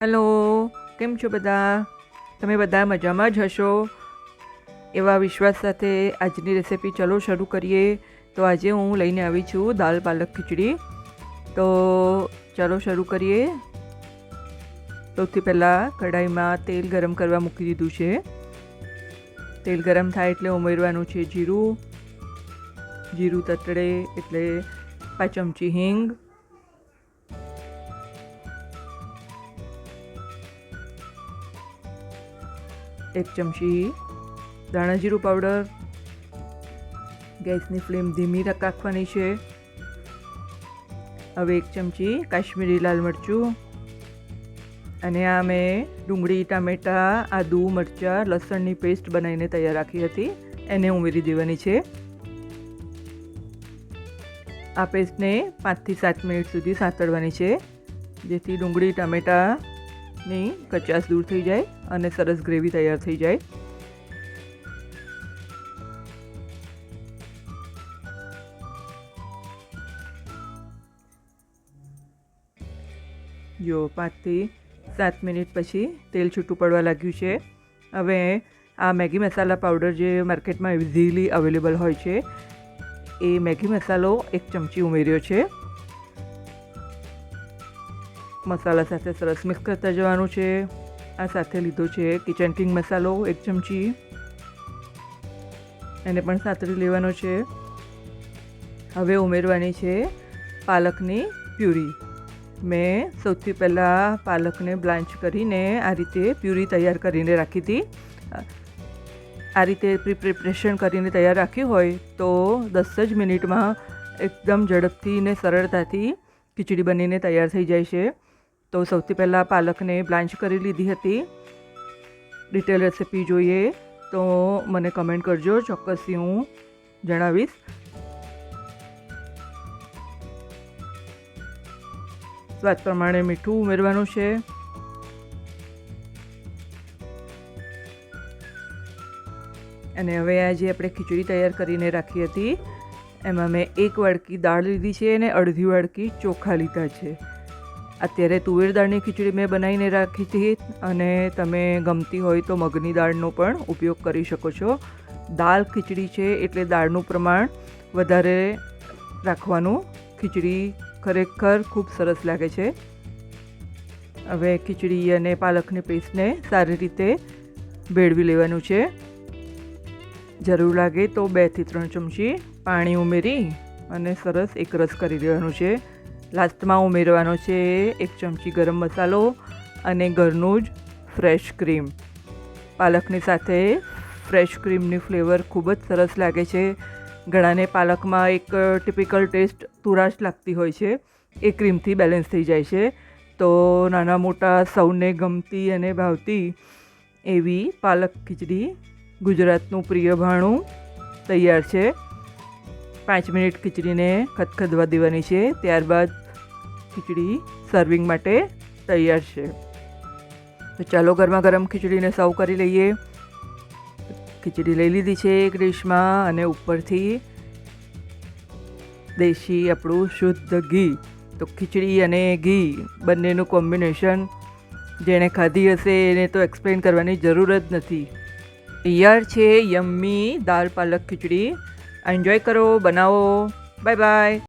Hello, કેમ છો બધા? તમે બધા મજામાં જ હશો એવા વિશ્વાસ સાથે આજની રેસિપી ચલો શરૂ કરીએ. તો આજે હું લઈને આવી છું દાલ પાલક ખીચડી. તો ચાલો શરૂ કરીએ. સૌથી પહેલાં કઢાઈમાં તેલ ગરમ કરવા મૂકી દીધું છે. તેલ ગરમ થાય એટલે ઉમેરવાનું છે જીરું. જીરું તતડે એટલે 5 ચમચી હિંગ, 1 ચમચી ધાણા જીરું પાવડર. ગેસની ફ્લેમ ધીમી રાખવાની છે. હવે 1 ચમચી કાશ્મીરી લાલ મરચું, અને આ મેં ડુંગળી, ટામેટાં, આદુ, મરચાં, લસણની પેસ્ટ બનાવીને તૈયાર રાખી હતી, એને ઉમેરી દેવાની છે. આ પેસ્ટને 5 થી 7 મિનિટ સુધી સાંતળવાની છે, જેથી ડુંગળી, ટામેટાની કચાશ દૂર થઈ જાય અને સરસ ગ્રેવી તૈયાર થઈ જાય. જો 5 થી 7 મિનિટ પછી તેલ છૂટું પડવા લાગ્યું છે. હવે આ મેગી મસાલા પાવડર જે માર્કેટમાં ઇઝીલી અવેલેબલ હોય છે, એ મેગી મસાલો 1 ચમચી ઉમેર્યો છે. મસાલા સાથે સરસ મિક્સ કરતા જવાનું છે. આ સાથે લીધો છે કિચન કિંગ મસાલો 1 ચમચી, એને પણ સાતળી લેવાનો છે. હવે ઉમેરવાની છે પાલકની પ્યુરી. મેં સૌથી પહેલાં પાલકને બ્લાન્ચ કરીને આ રીતે પ્યુરી તૈયાર કરીને રાખી હતી. આ રીતે પ્રિપરેશન કરીને તૈયાર રાખી હોય તો 10 જ મિનિટમાં એકદમ ઝડપથી ને સરળતાથી ખીચડી બનીને તૈયાર થઈ જાય છે. તો સૌથી પહેલાં પાલકને બ્લાન્ચ કરી લીધી હતી. ડિટેલ રેસિપી જોઈએ તો મને કમેન્ટ કરજો, ચોક્કસથી હું જણાવીશ. સ્વાદ પ્રમાણે મીઠું ઉમેરવાનું છે. અને હવે આ જે આપણે ખીચડી તૈયાર કરીને રાખી હતી, એમાં મેં 1 વાડકી દાળ લીધી છે અને અડધી વાડકી ચોખા લીધા છે. અત્યારે તુવેર દાળની ખીચડી મેં બનાવીને રાખી હતી, અને તમે ગમતી હોય તો મગની દાળનો પણ ઉપયોગ કરી શકો છો. દાળ ખીચડી છે એટલે દાળનું પ્રમાણ વધારે રાખવાનું. ખીચડી ખરેખર ખૂબ સરસ લાગે છે. હવે ખીચડી અને પાલકની પેસ્ટને સારી રીતે ભેળવી લેવાનું છે. જરૂર લાગે તો 2 થી 3 ચમચી પાણી ઉમેરી અને સરસ એકરસ કરી દેવાનું છે. લાસ્ટમાં ઉમેરવાનો છે 1 ચમચી ગરમ મસાલો અને ઘરનું જ ફ્રેશ ક્રીમ. પાલકની સાથે ફ્રેશ ક્રીમની ફ્લેવર ખૂબ જ સરસ લાગે છે. ઘણાને પાલકમાં એક ટિપિકલ ટેસ્ટ તુરાશ લાગતી હોય છે, એ ક્રીમથી બેલેન્સ થઈ જાય છે. તો નાના મોટા સૌને ગમતી અને ભાવતી એવી પાલક ખીચડી, ગુજરાતનું પ્રિય ભાણું, તૈયાર છે. 5 મિનિટ ખીચડીને ખદખદવા દેવાની છે. ત્યારબાદ ખીચડી સર્વિંગ માટે તૈયાર છે. તો ચાલો ગરમા ગરમ ખીચડીને સર્વ કરી લઈએ. ખીચડી લઈ લીધી છે એક ડીશમાં, અને ઉપરથી દેશી આપણું શુદ્ધ ઘી. તો ખીચડી અને ઘી બંનેનું કોમ્બિનેશન જેણે ખાધી હશે એને તો એક્સપ્લેન કરવાની જરૂર જ નથી. તૈયાર છે યમ્મી દાલ પાલક ખીચડી. એન્જોય કરો, બનાવો. Bye bye.